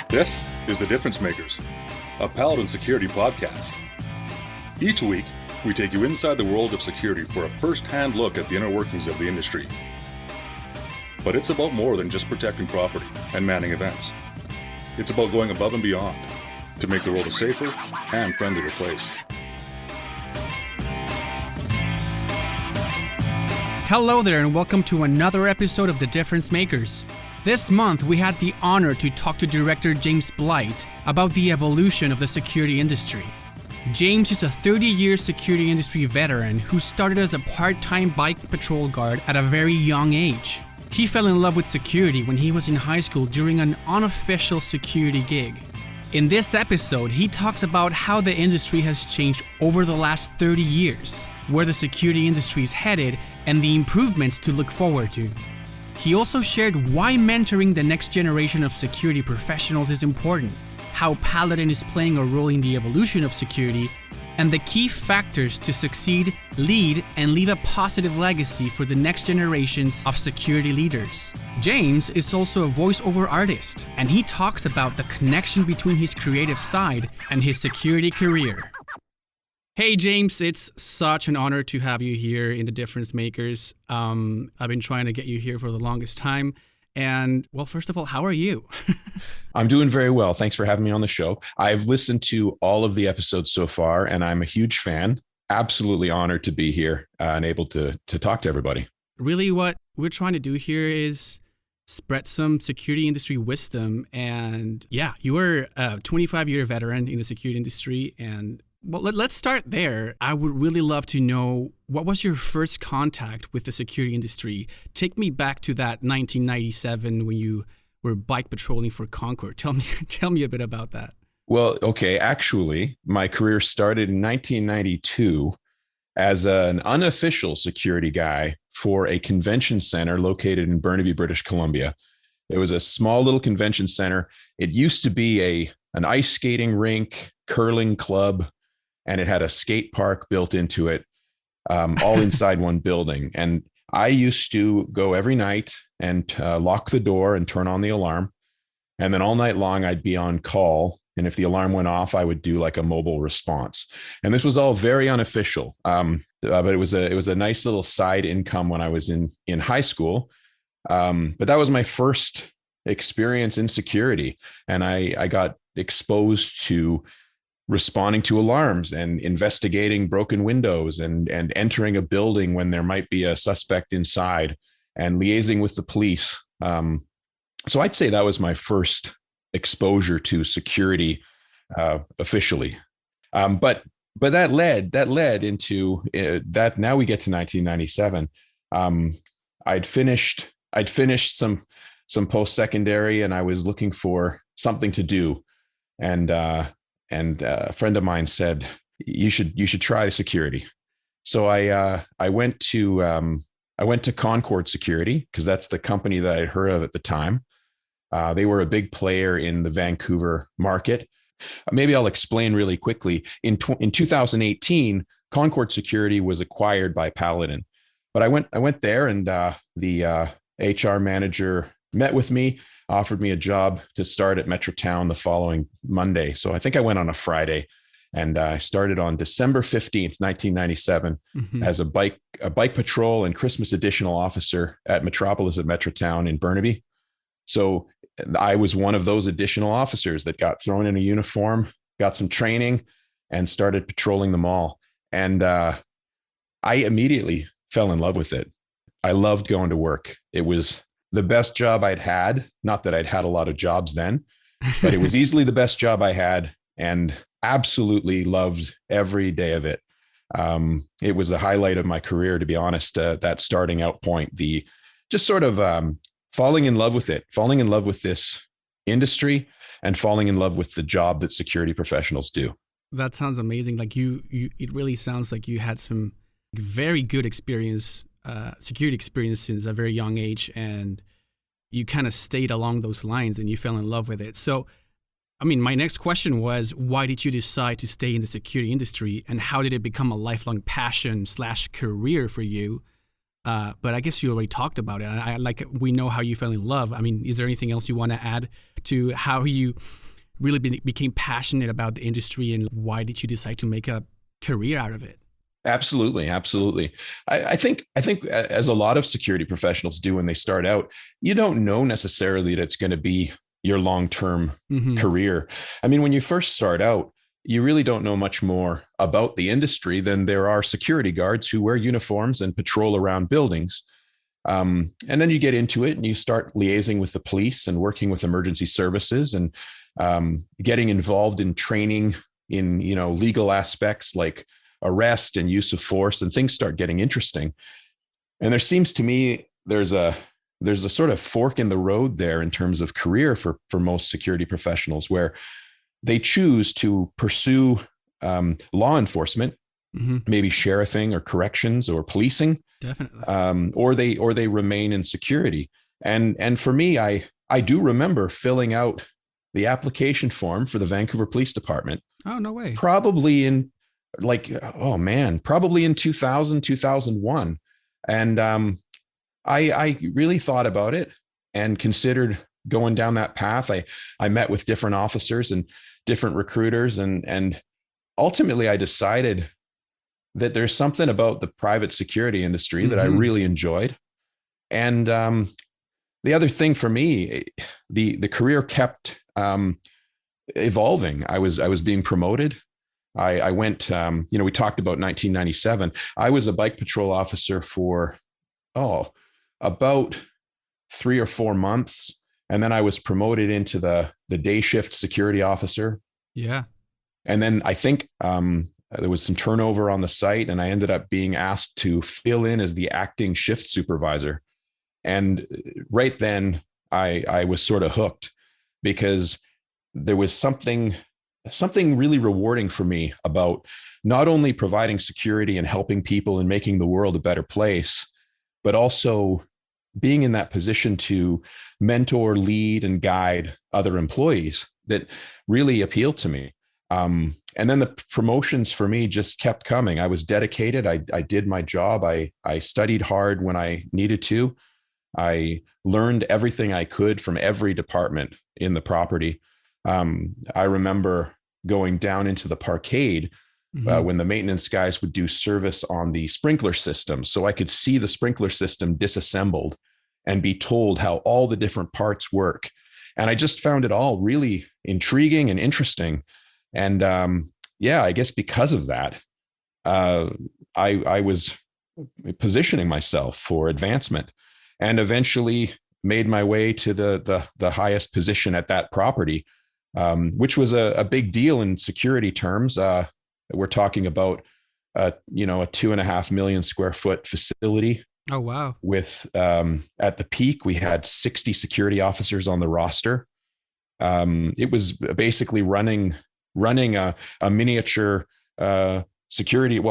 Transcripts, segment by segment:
This is The Difference Makers, a Paladin security podcast. Each week, we take you inside the world of security for a first-hand look at the inner workings of the industry. But it's about more than just protecting property and manning events. It's about going above and beyond to make the world a safer and friendlier place. Hello there and welcome to another episode of The Difference Makers. This month, we had the honor to talk to Director James Blight about the evolution of the security industry. James is a 30-year security industry veteran who started as a part-time bike patrol guard at a very young age. He fell in love with security when he was in high school during an unofficial security gig. In this episode, he talks about how the industry has changed over the last 30 years, where the security industry is headed, and the improvements to look forward to. He also shared why mentoring the next generation of security professionals is important, how Paladin is playing a role in the evolution of security, and the key factors to succeed, lead, and leave a positive legacy for the next generations of security leaders. James is also a voiceover artist, and he talks about the connection between his creative side and his security career. Hey James, it's such an honor to have you here in The Difference Makers. I've been trying to get you here for the longest time. And well, first of all, how are you? I'm doing very well. Thanks for having me on the show. I've listened to all of the episodes so far, and I'm a huge fan. Absolutely honored to be here and able to talk to everybody. Really, what we're trying to do here is spread some security industry wisdom. And yeah, you were a 25-year veteran in the security industry. And well, let's start there. I would really love to know, what was your first contact with the security industry? Take me back to that 1997 when you were bike patrolling for Concord. Tell me a bit about that. Well, okay. Actually, my career started in 1992 as an unofficial security guy for a convention center located in Burnaby, British Columbia. It was a small little convention center. It used to be an ice skating rink, curling club, and it had a skate park built into it, all inside one building. And I used to go every night and lock the door and turn on the alarm. And then all night long, I'd be on call. And if the alarm went off, I would do like a mobile response. And this was all very unofficial. But it was a nice little side income when I was in high school. But that was my first experience in security. And I got exposed to responding to alarms and investigating broken windows and entering a building when there might be a suspect inside and liaising with the police. So I'd say that was my first exposure to security officially. But that led into that. Now we get to 1997. I'd finished some post-secondary, and I was looking for something to do. And a friend of mine said, you should try security. So I went to Concord Security, because that's the company that I'd heard of at the time. They were a big player in the Vancouver market. Maybe I'll explain really quickly. In 2018, Concord Security was acquired by Paladin. But I went there, and the HR manager met with me, offered me a job to start at Metrotown the following Monday. So I think I went on a Friday, and I started on December 15th, 1997 as a bike patrol and Christmas additional officer at Metropolis at Metrotown in Burnaby. So I was one of those additional officers that got thrown in a uniform, got some training, and started patrolling the mall. And I immediately fell in love with it. I loved going to work. It was the best job I'd had. Not that I'd had a lot of jobs then, but it was easily the best job I had, and absolutely loved every day of it. It was the highlight of my career, to be honest, that starting out point, the just sort of falling in love with it, falling in love with this industry, and falling in love with the job that security professionals do. That sounds amazing. Like it really sounds like you had some very good security experience since a very young age, and you kind of stayed along those lines and you fell in love with it. So, I mean, my next question was, why did you decide to stay in the security industry, and how did it become a lifelong passion / career for you? But I guess you already talked about it. We know how you fell in love. I mean, is there anything else you want to add to how you really became passionate about the industry and why did you decide to make a career out of it? Absolutely, absolutely. I think as a lot of security professionals do when they start out, you don't know necessarily that it's going to be your long-term career. I mean, when you first start out, you really don't know much more about the industry than there are security guards who wear uniforms and patrol around buildings. And then you get into it and you start liaising with the police and working with emergency services and getting involved in training in, legal aspects like arrest and use of force, and things start getting interesting. And there seems to me there's a sort of fork in the road there in terms of career for most security professionals, where they choose to pursue law enforcement, maybe sheriffing or corrections or policing, definitely, or they remain in security. And for me, I do remember filling out the application form for the Vancouver Police Department. Oh, no way. Probably in probably in 2000, 2001. And I really thought about it and considered going down that path. I met with different officers and different recruiters, and ultimately I decided that there's something about the private security industry that I really enjoyed. And the other thing for me, the career kept evolving. I was being promoted. I went, we talked about 1997. I was a bike patrol officer for, about 3 or 4 months. And then I was promoted into the day shift security officer. Yeah. And then I think there was some turnover on the site, and I ended up being asked to fill in as the acting shift supervisor. And right then I was sort of hooked, because there was something really rewarding for me about not only providing security and helping people and making the world a better place, but also being in that position to mentor, lead, and guide other employees that really appealed to me. And then the promotions for me just kept coming. I was dedicated. I did my job. I studied hard when I needed to. I learned everything I could from every department in the property. I remember going down into the parkade when the maintenance guys would do service on the sprinkler system. So I could see the sprinkler system disassembled and be told how all the different parts work. And I just found it all really intriguing and interesting. And I guess because of that, I was positioning myself for advancement, and eventually made my way to the highest position at that property, which was a big deal in security terms. We're talking about a 2.5 million square foot facility. Oh, wow. With at the peak, we had 60 security officers on the roster. It was basically running a miniature security,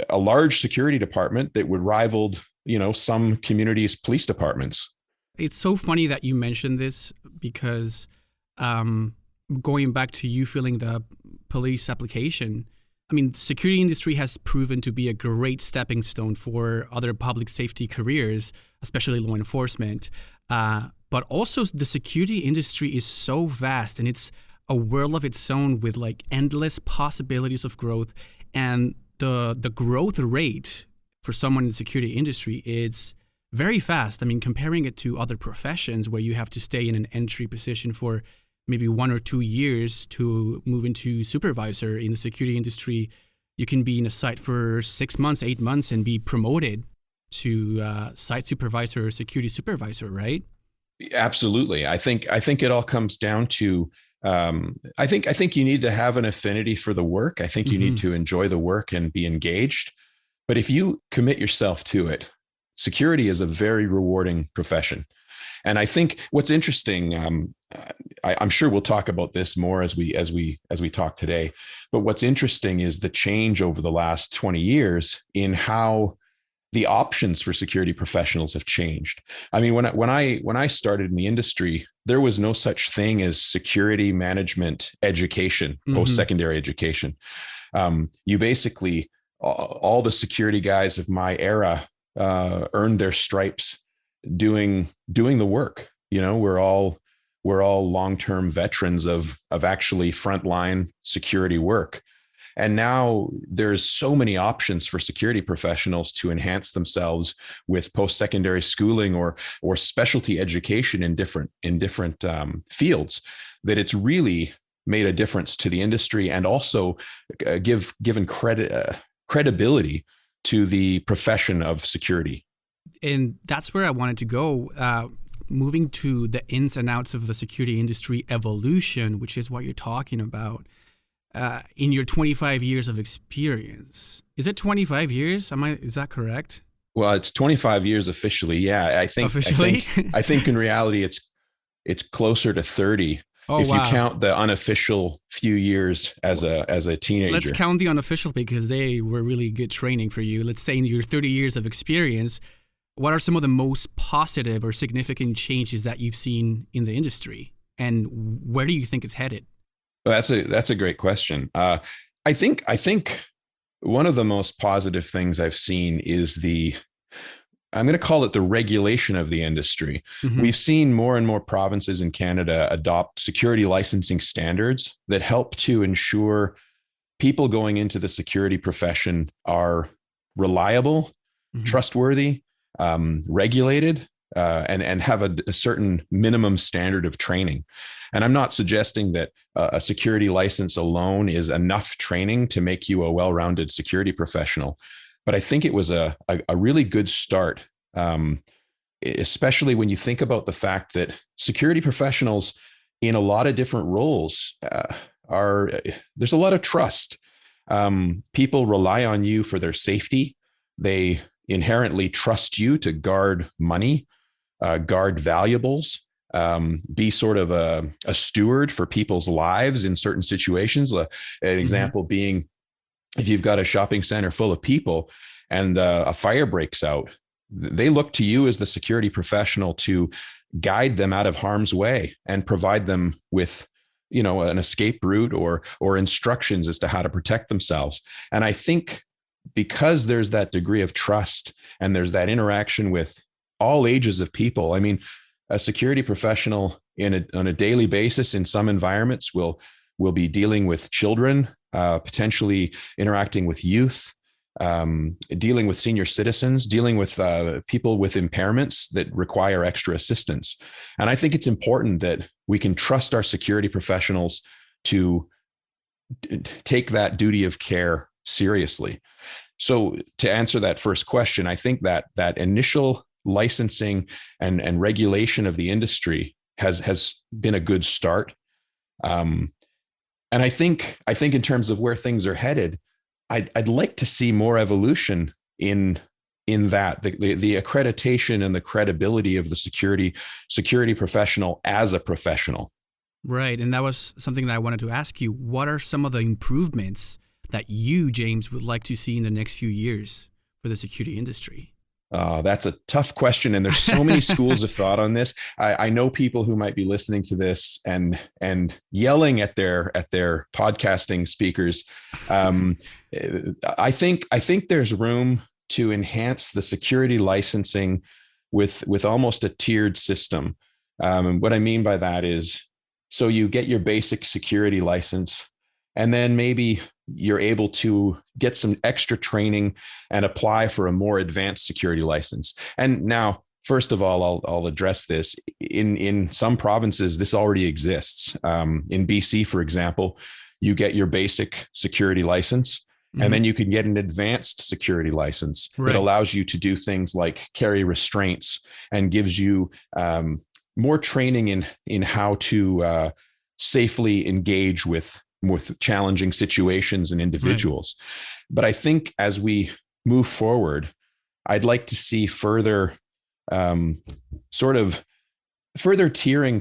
a large security department that would rival, some communities' police departments. It's so funny that you mentioned this, because going back to you filling the police application, I mean, the security industry has proven to be a great stepping stone for other public safety careers, especially law enforcement. But also the security industry is so vast, and it's a world of its own with like endless possibilities of growth. And the growth rate for someone in the security industry is very fast. I mean, comparing it to other professions where you have to stay in an entry position for maybe 1 or 2 years to move into supervisor, in the security industry, you can be in a site for 6 months, 8 months, and be promoted to site supervisor or security supervisor, right? Absolutely. I think it all comes down to, I think you need to have an affinity for the work. I think you need to enjoy the work and be engaged. But if you commit yourself to it, security is a very rewarding profession. And I think what's interesting, I'm sure we'll talk about this more as we talk today, but what's interesting is the change over the last 20 years in how the options for security professionals have changed. I mean, when I started in the industry, there was no such thing as security management education, post-secondary education. You basically, all the security guys of my era earned their stripes doing the work. We're all we're all long-term veterans of actually frontline security work. And now there's so many options for security professionals to enhance themselves with post-secondary schooling or specialty education in different fields, that it's really made a difference to the industry, and also given credibility to the profession of security. And that's where I wanted to go. Moving to the ins and outs of the security industry evolution, which is what you're talking about. In your 25 years of experience, is it 25 years? Is that correct? Well, it's 25 years officially. Yeah, I think officially. I think in reality it's closer to 30. Oh, if wow. you count the unofficial few years as a teenager. Let's count the unofficial, because they were really good training for you. Let's say in your 30 years of experience, what are some of the most positive or significant changes that you've seen in the industry, and where do you think it's headed? Well, that's a great question. I think one of the most positive things I've seen is I'm going to call it the regulation of the industry. Mm-hmm. We've seen more and more provinces in Canada adopt security licensing standards that help to ensure people going into the security profession are reliable, mm-hmm. trustworthy, regulated, and have a certain minimum standard of training. And I'm not suggesting that a security license alone is enough training to make you a well-rounded security professional. But I think it was a really good start, especially when you think about the fact that security professionals in a lot of different roles there's a lot of trust. People rely on you for their safety. They inherently trust you to guard money, guard valuables, be sort of a steward for people's lives in certain situations. An example being, if you've got a shopping center full of people and a fire breaks out, they look to you as the security professional to guide them out of harm's way and provide them with, an escape route or instructions as to how to protect themselves. And I think because there's that degree of trust and there's that interaction with all ages of people. I mean, a security professional on a daily basis in some environments will be dealing with children, potentially interacting with youth, dealing with senior citizens, dealing with people with impairments that require extra assistance. And I think it's important that we can trust our security professionals to take that duty of care seriously. So to answer that first question, I think that initial licensing and regulation of the industry has been a good start. And I think in terms of where things are headed, I'd like to see more evolution in that the accreditation and the credibility of the security professional as a professional. Right. And that was something that I wanted to ask you. What are some of the improvements that you, James, would like to see in the next few years for the security industry? That's a tough question. And there's so many schools of thought on this. I know people who might be listening to this and yelling at their podcasting speakers. I think there's room to enhance the security licensing with almost a tiered system. What I mean by that is, so you get your basic security license, and then maybe you're able to get some extra training and apply for a more advanced security license. And now, first of all, I'll address this. In some provinces, this already exists. In BC, for example, you get your basic security license, and then you can get an advanced security license that allows you to do things like carry restraints and gives you more training in how to safely engage with challenging situations and individuals. Right. But I think as we move forward, I'd like to see further tiering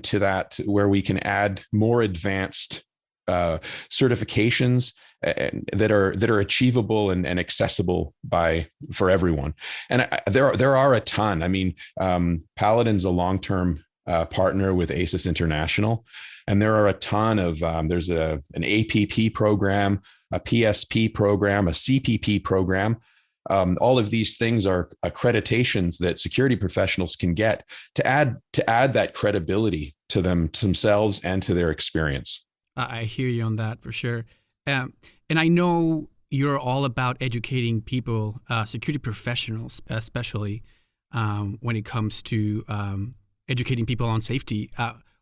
to that, where we can add more advanced certifications that are achievable and accessible for everyone. And there are a ton. I mean, Paladin's a long-term partner with ASIS International. And there are a ton of, there's an APP program, a PSP program, a CPP program. All of these things are accreditations that security professionals can get to add that credibility to themselves and to their experience. I hear you on that for sure. And I know you're all about educating people, security professionals, especially when it comes to educating people on safety.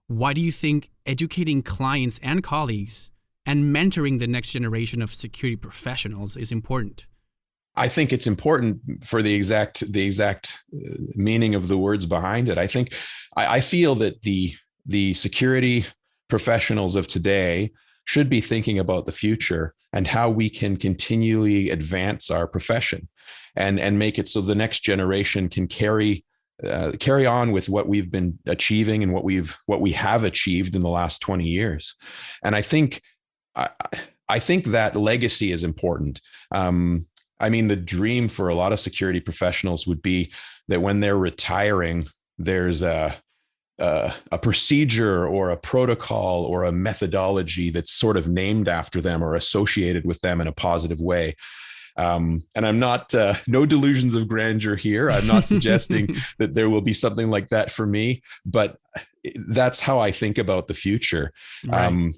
Why do you think educating clients and colleagues and mentoring the next generation of security professionals is important? I think it's important for the exact meaning of the words behind it. I feel that the security professionals of today should be thinking about the future and how we can continually advance our profession and make it so the next generation can carry on with what we've been achieving and what we have achieved in the last 20 years. And I think that legacy is important. I mean, the dream for a lot of security professionals would be that when they're retiring, there's a procedure or a protocol or a methodology that's sort of named after them or associated with them in a positive way. And I'm not, no delusions of grandeur here. I'm not suggesting that there will be something like that for me, but that's how I think about the future. Right.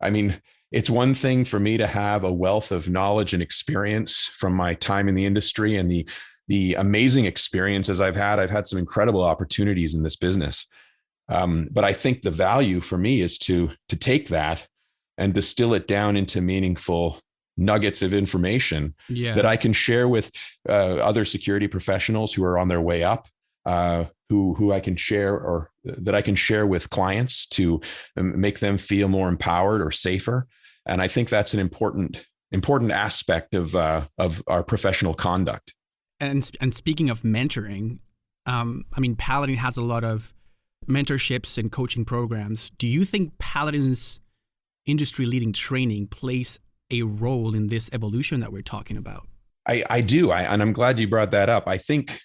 I mean, it's one thing for me to have a wealth of knowledge and experience from my time in the industry and the amazing experiences I've had. I've had some incredible opportunities in this business. But I think the value for me is to take that and distill it down into meaningful nuggets of information that I can share with other security professionals who are on their way up, who I can share or that I can share with clients to make them feel more empowered or safer. And I think that's an important aspect of our professional conduct. And speaking of mentoring, I mean, Paladin has a lot of mentorships and coaching programs. Do you think Paladin's industry-leading training plays a role in this evolution that we're talking about? I do, and I'm glad you brought that up. I think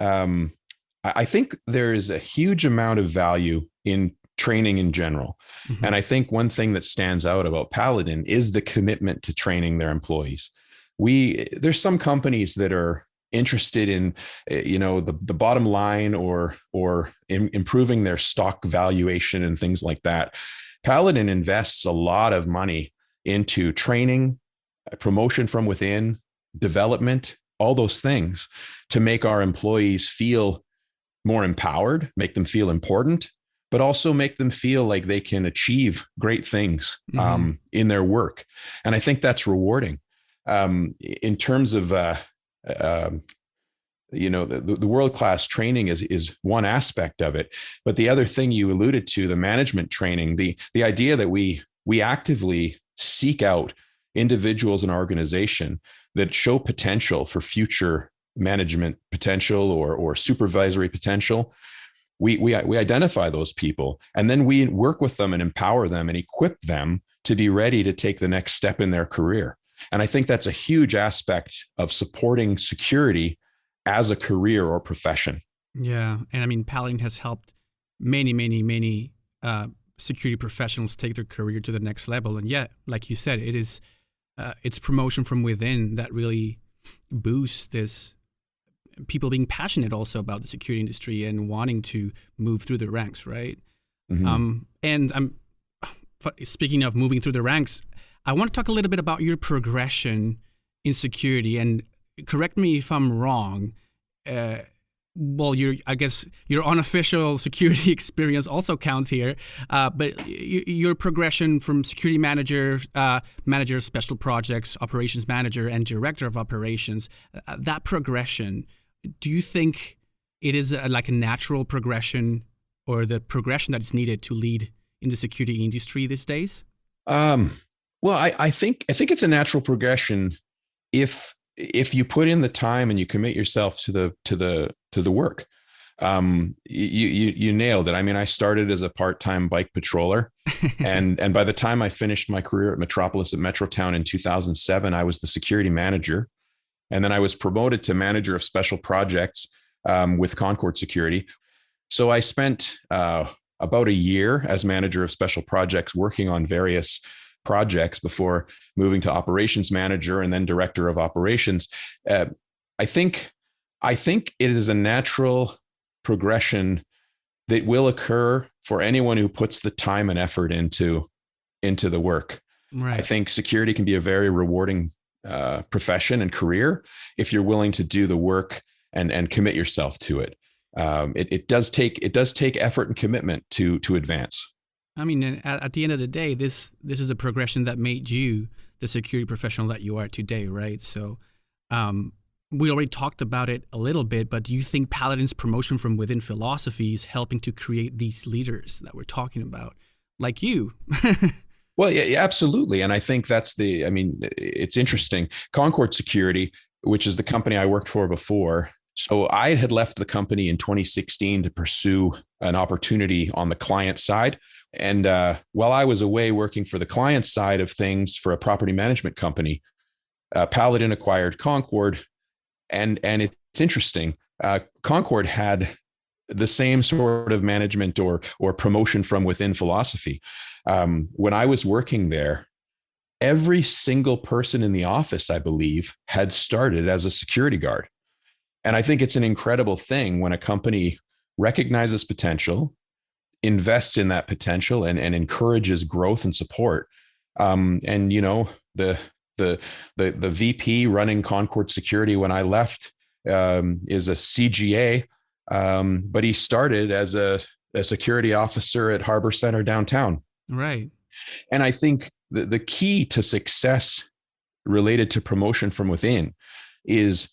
there is a huge amount of value in training in general. Mm-hmm. And I think one thing that stands out about Paladin is the commitment to training their employees. There's some companies that are interested in, the bottom line or improving their stock valuation and things like that. Paladin invests a lot of money into training, promotion from within, development, all those things to make our employees feel more empowered, make them feel important, but also make them feel like they can achieve great things in their work. And I think that's rewarding. In terms of, the world-class training is one aspect of it. But the other thing you alluded to, the management training, the idea that we actively seek out individuals in our organization that show potential for future management potential or supervisory potential. We identify those people, and then we work with them and empower them and equip them to be ready to take the next step in their career. And I think that's a huge aspect of supporting security as a career or profession. Yeah. And I mean, Paladin has helped many security professionals take their career to the next level. And yet, like you said, it's promotion from within that really boosts this people being passionate also about the security industry and wanting to move through the ranks, right? Mm-hmm. And speaking of moving through the ranks, I want to talk a little bit about your progression in security. And correct me if I'm wrong. I guess your unofficial security experience also counts here. But your progression from security manager, manager of special projects, operations manager, and director of operations, that progression, do you think it is like a natural progression or the progression that is needed to lead in the security industry these days? Well, I think it's a natural progression if you put in the time and you commit yourself to the work. You nailed it. I mean, I started as a part-time bike patroller, and by the time I finished my career at Metropolis at Metrotown in 2007, I was the security manager, and then I was promoted to manager of special projects with Concord Security. So I spent about a year as manager of special projects working on various projects before moving to operations manager and then director of operations. I think it is a natural progression that will occur for anyone who puts the time and effort into the work. I Right. think security can be a very rewarding profession and career if you're willing to do the work and commit yourself to it. It does take effort and commitment to advance. I mean, at the end of the day, this is the progression that made you the security professional that you are today, right? So, we already talked about it a little bit, but do you think Paladin's promotion from within philosophy is helping to create these leaders that we're talking about, like you? Well, yeah, absolutely. And I think it's interesting. Concord Security, which is the company I worked for before. So I had left the company in 2016 to pursue an opportunity on the client side. And while I was away working for the client side of things for a property management company, Paladin acquired Concord. And it's interesting. Concord had the same sort of management or promotion from within philosophy. When I was working there, every single person in the office, I believe, had started as a security guard. And I think it's an incredible thing when a company recognizes potential, invests in that potential, and encourages growth and support. And the the VP running Concord Security when I left is a CGA, but he started as a security officer at Harbor Center downtown. Right. And I think the key to success related to promotion from within is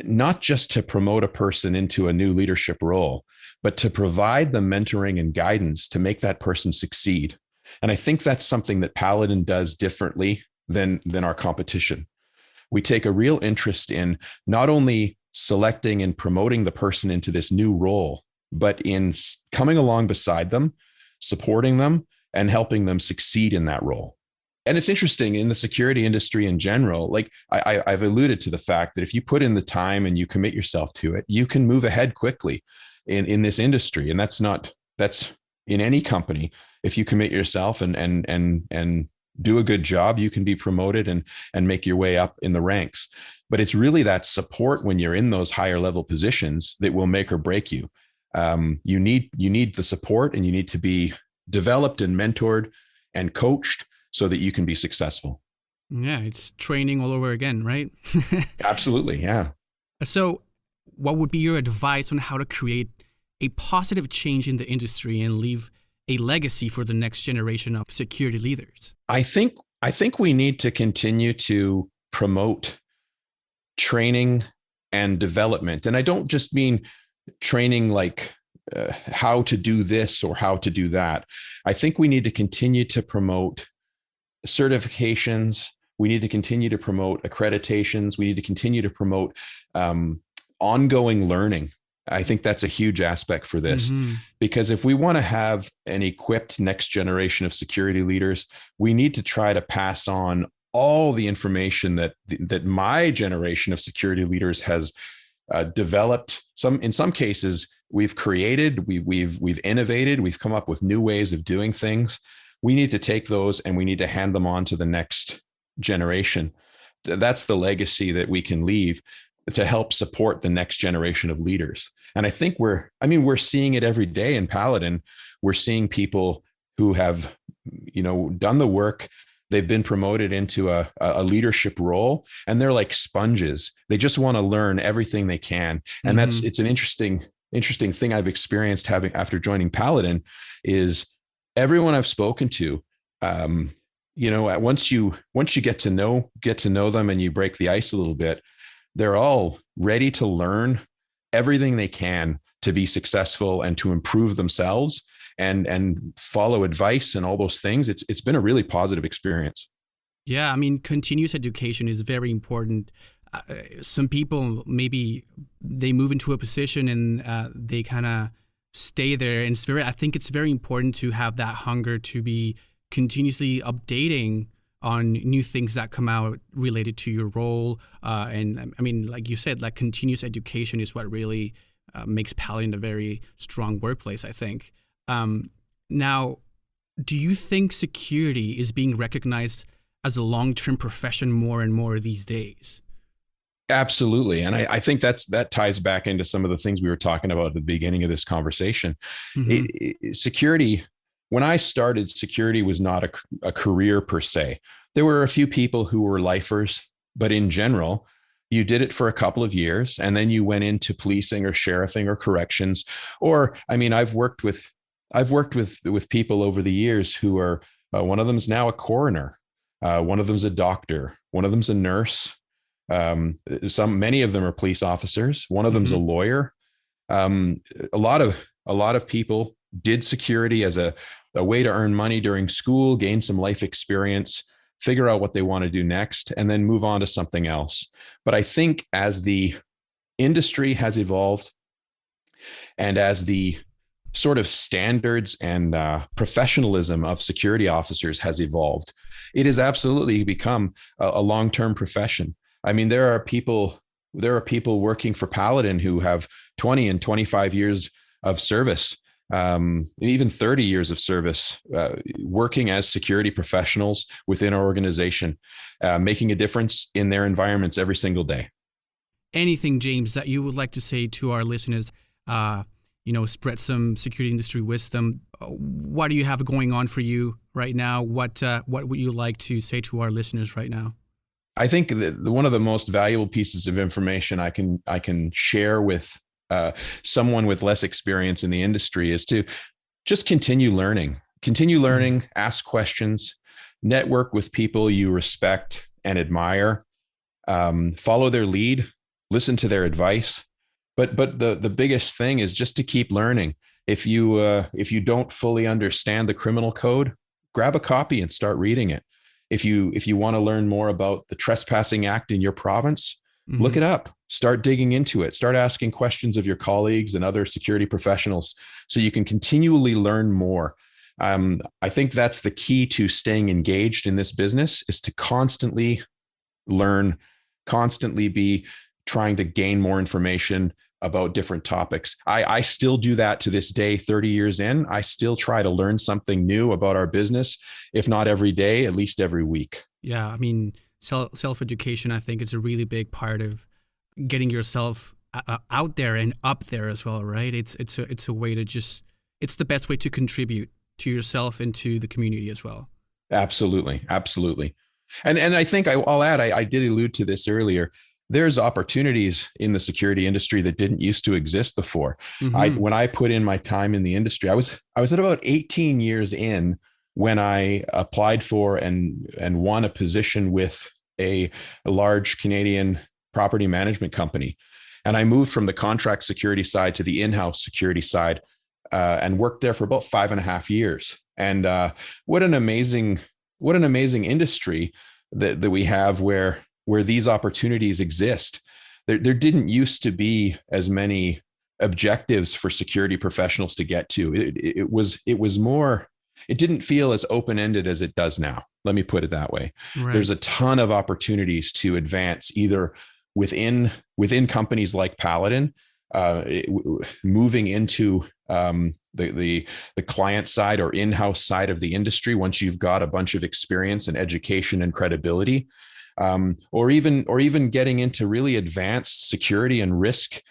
not just to promote a person into a new leadership role, but to provide the mentoring and guidance to make that person succeed. And I think that's something that Paladin does differently than our competition. We take a real interest in not only selecting and promoting the person into this new role, but in coming along beside them, supporting them, and helping them succeed in that role. And it's interesting in the security industry in general, like I've alluded to the fact that if you put in the time and you commit yourself to it, you can move ahead quickly in this industry. And that's in any company. If you commit yourself and do a good job, you can be promoted and make your way up in the ranks. But it's really that support when you're in those higher level positions that will make or break you. You need the support, and you need to be developed and mentored and coached so that you can be successful. Yeah, it's training all over again, right? Absolutely, yeah. So, what would be your advice on how to create a positive change in the industry and leave a legacy for the next generation of security leaders? I think we need to continue to promote training and development. And I don't just mean training like how to do this or how to do that. I think we need to continue to promote certifications. We need to continue to promote accreditations. We need to continue to promote ongoing learning. I think that's a huge aspect for this, because if we want to have an equipped next generation of security leaders, we need to try to pass on all the information that my generation of security leaders has developed. In some cases, we've created, we've innovated, we've come up with new ways of doing things. We need to take those and we need to hand them on to the next generation. That's the legacy that we can leave to help support the next generation of leaders. And I think we're seeing it every day in Paladin. We're seeing people who have, done the work. They've been promoted into a leadership role, and they're like sponges. They just want to learn everything they can. And it's an interesting thing I've experienced after joining Paladin is everyone I've spoken to, once you get to know them and you break the ice a little bit, they're all ready to learn everything they can to be successful and to improve themselves and follow advice and all those things. It's been a really positive experience. Yeah, I mean, continuous education is very important. Some people, maybe they move into a position and they kind of stay there. And I think it's very important to have that hunger to be continuously updating on new things that come out related to your role. And I mean, like you said, like continuous education is what really makes Paladin a very strong workplace, I think. Now, do you think security is being recognized as a long-term profession more and more these days? Absolutely. And I think that ties back into some of the things we were talking about at the beginning of this conversation. Security, when I started, security was not a career per se. There were a few people who were lifers, but in general, you did it for a couple of years and then you went into policing or sheriffing or corrections. Or, I mean, I've worked with people over the years who are, one of them is now a coroner. One of them's a doctor. One of them's a nurse. Many of them are police officers. One of them's a lawyer. A lot of people did security as a way to earn money during school, gain some life experience, figure out what they want to do next, and then move on to something else. But I think as the industry has evolved and as the sort of standards and professionalism of security officers has evolved, it has absolutely become a long-term profession. I mean, there are people working for Paladin who have 20 and 25 years of service, even 30 years of service, working as security professionals within our organization, making a difference in their environments every single day. Anything, James, that you would like to say to our listeners, spread some security industry wisdom? What do you have going on for you right now? What would you like to say to our listeners right now? I think that one of the most valuable pieces of information I can share with someone with less experience in the industry is to just continue learning, ask questions, network with people you respect and admire, follow their lead, listen to their advice. But the biggest thing is just to keep learning. If you don't fully understand the criminal code, grab a copy and start reading it. If you want to learn more about the Trespassing Act in your province, look it up, start digging into it, start asking questions of your colleagues and other security professionals so you can continually learn more. I think that's the key to staying engaged in this business, is to constantly learn, constantly be trying to gain more information about different topics. I still do that to this day, 30 years in. I still try to learn something new about our business, if not every day, at least every week. Yeah, I mean, self-education, I think, is a really big part of getting yourself out there and up there as well, right? It's a way to it's the best way to contribute to yourself and to the community as well. Absolutely. And I think I'll add, I did allude to this earlier. There's opportunities in the security industry that didn't used to exist before. When I put in my time in the industry, I was at about 18 years in when I applied for and won a position with a large Canadian property management company. And I moved from the contract security side to the in-house security side, and worked there for about 5.5 years. And what an amazing industry that we have where these opportunities exist. There didn't used to be as many objectives for security professionals to get to. It was more, it didn't feel as open-ended as it does now. Let me put it that way. Right. There's a ton of opportunities to advance either within companies like Paladin, moving into the client side or in-house side of the industry once you've got a bunch of experience and education and credibility. Or even getting into really advanced security and risk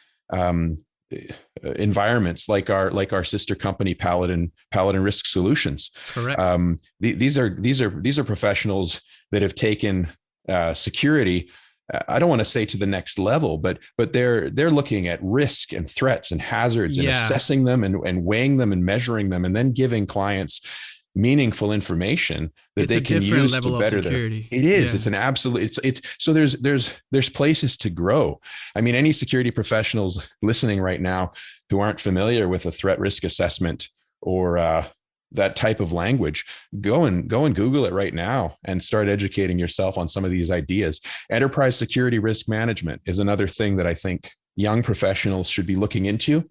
environments like our sister company Paladin Risk Solutions. Correct. These are professionals that have taken security, I don't want to say to the next level, but they're looking at risk and threats and hazards and assessing them and weighing them and measuring them, and then giving clients meaningful information that they can use to better their. It is. Yeah. It's an absolute. It's so there's places to grow. I mean, any security professionals listening right now who aren't familiar with a threat risk assessment or that type of language, go and Google it right now and start educating yourself on some of these ideas. Enterprise security risk management is another thing that I think young professionals should be looking into.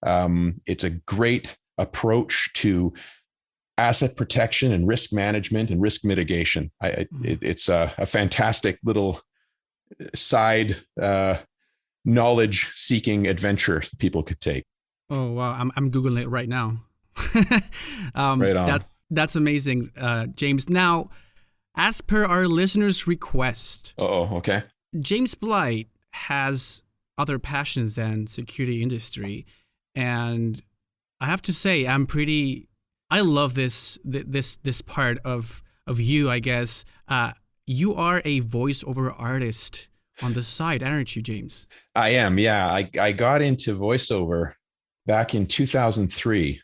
It's a great approach to asset protection and risk management and risk mitigation. It's a fantastic little side knowledge seeking adventure people could take. Oh, wow. I'm Googling it right now. Right on. That's amazing, James. Now, as per our listeners' request, okay. James Blight has other passions than security industry, and I have to say I love this part of you, I guess. You are a voiceover artist on the side, aren't you, James? I am, yeah. I got into voiceover back in 2003.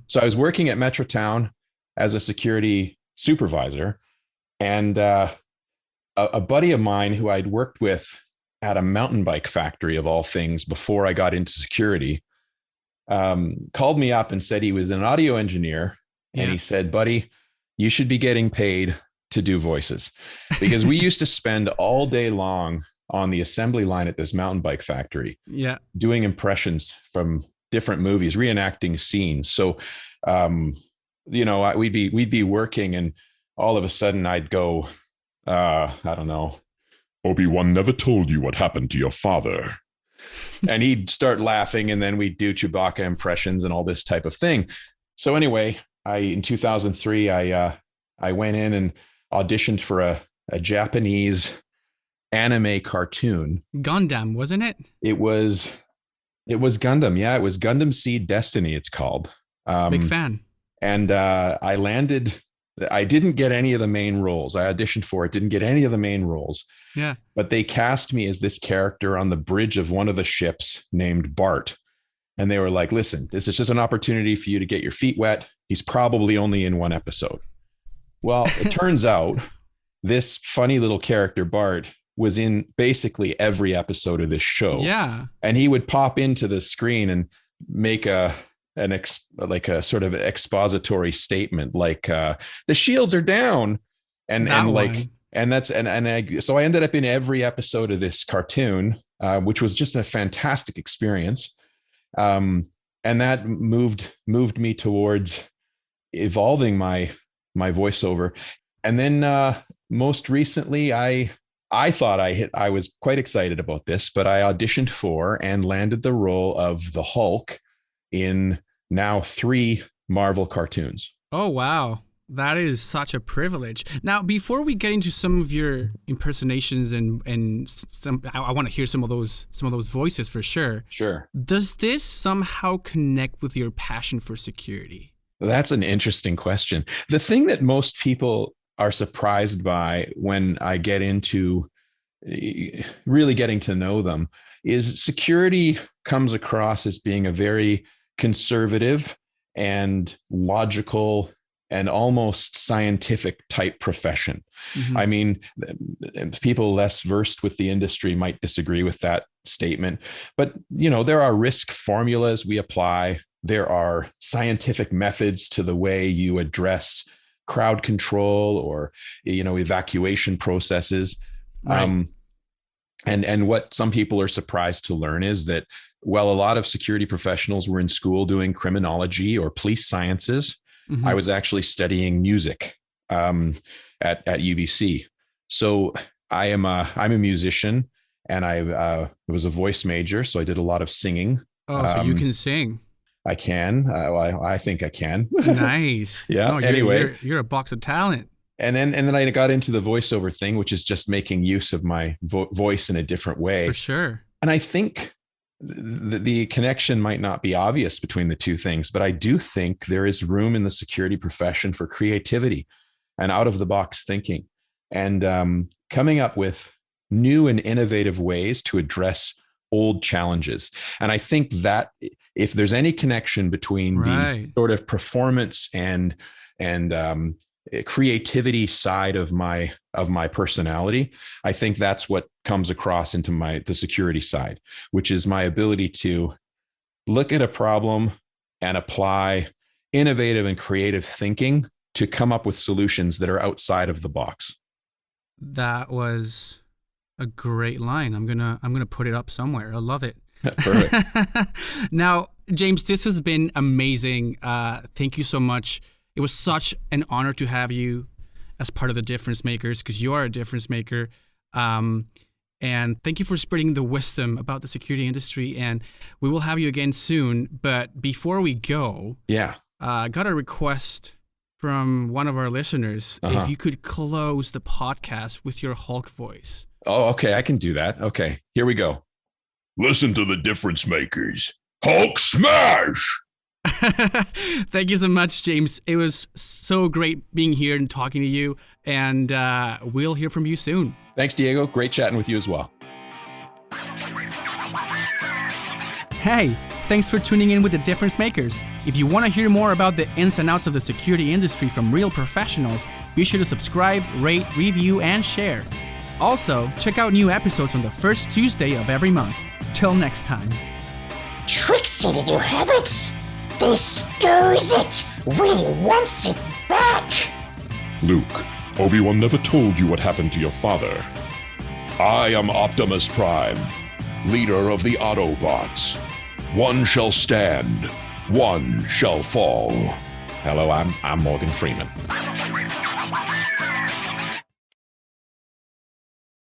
So I was working at Metrotown as a security supervisor, and a buddy of mine who I'd worked with at a mountain bike factory of all things before I got into security called me up and said he was an audio engineer. And he said, buddy, you should be getting paid to do voices, because we used to spend all day long on the assembly line at this mountain bike factory doing impressions from different movies, reenacting scenes. So, we'd be working, and all of a sudden I'd go, I don't know, Obi-Wan never told you what happened to your father. And he'd start laughing, and then we'd do Chewbacca impressions and all this type of thing. So anyway, in 2003, I went in and auditioned for a Japanese anime cartoon. Gundam, wasn't it? It was Gundam. Yeah, it was Gundam Seed Destiny, it's called. Big fan. And I didn't get any of the main roles. I auditioned for it, didn't get any of the main roles. Yeah. But they cast me as this character on the bridge of one of the ships named Bart. And they were like, listen, this is just an opportunity for you to get your feet wet. He's probably only in one episode. Well, it turns out this funny little character, Bart, was in basically every episode of this show. Yeah. And he would pop into the screen and make a sort of expository statement, like the shields are down. So I ended up in every episode of this cartoon, which was just a fantastic experience. And that moved me towards evolving my voiceover. And then most recently, I thought I was quite excited about this, but I auditioned for and landed the role of the Hulk in now 3 Marvel cartoons. Oh, wow. That is such a privilege. Now, before we get into some of your impersonations and some, I want to hear some of those voices for sure. Sure. Does this somehow connect with your passion for security? That's an interesting question. The thing that most people are surprised by when I get into really getting to know them is security comes across as being a very conservative and logical and almost scientific type profession. Mm-hmm. I mean, people less versed with the industry might disagree with that statement, but there are risk formulas we apply. There are scientific methods to the way you address crowd control or, evacuation processes. Right. And what some people are surprised to learn is that, while a lot of security professionals were in school doing criminology or police sciences, mm-hmm. I was actually studying music at UBC. So I'm a musician, and I was a voice major, so I did a lot of singing. Oh, so you can sing. I can. I think I can. Nice. Yeah. Oh, anyway, you're a box of talent. And then I got into the voiceover thing, which is just making use of my voice in a different way. For sure. And I think the connection might not be obvious between the two things, but I do think there is room in the security profession for creativity and out of the box thinking, and coming up with new and innovative ways to address old challenges. And I think that if there's any connection between the sort of performance and creativity side of my personality, I think that's what comes across into the security side, which is my ability to look at a problem and apply innovative and creative thinking to come up with solutions that are outside of the box. That was a great line. I'm gonna put it up somewhere. I love it. Perfect. Now, James, this has been amazing. Thank you so much. It was such an honor to have you as part of the Difference Makers, because you are a difference maker. And thank you for spreading the wisdom about the security industry. And we will have you again soon. But before we go, I got a request from one of our listeners. If you could close the podcast with your Hulk voice. Oh, okay. I can do that. Okay. Here we go. Listen to the difference makers. Hulk smash! Thank you so much, James. It was so great being here and talking to you, and we'll hear from you soon. Thanks, Diego. Great chatting with you as well. Hey, thanks for tuning in with the Difference Makers. If you want to hear more about the ins and outs of the security industry from real professionals, be sure to subscribe, rate, review, and share. Also, check out new episodes on the first Tuesday of every month. Till next time. Tricks it in your habits. They stirs it. Will wants it back. Luke, Obi-Wan never told you what happened to your father. I am Optimus Prime, leader of the Autobots. One shall stand, one shall fall. Hello, I'm Morgan Freeman.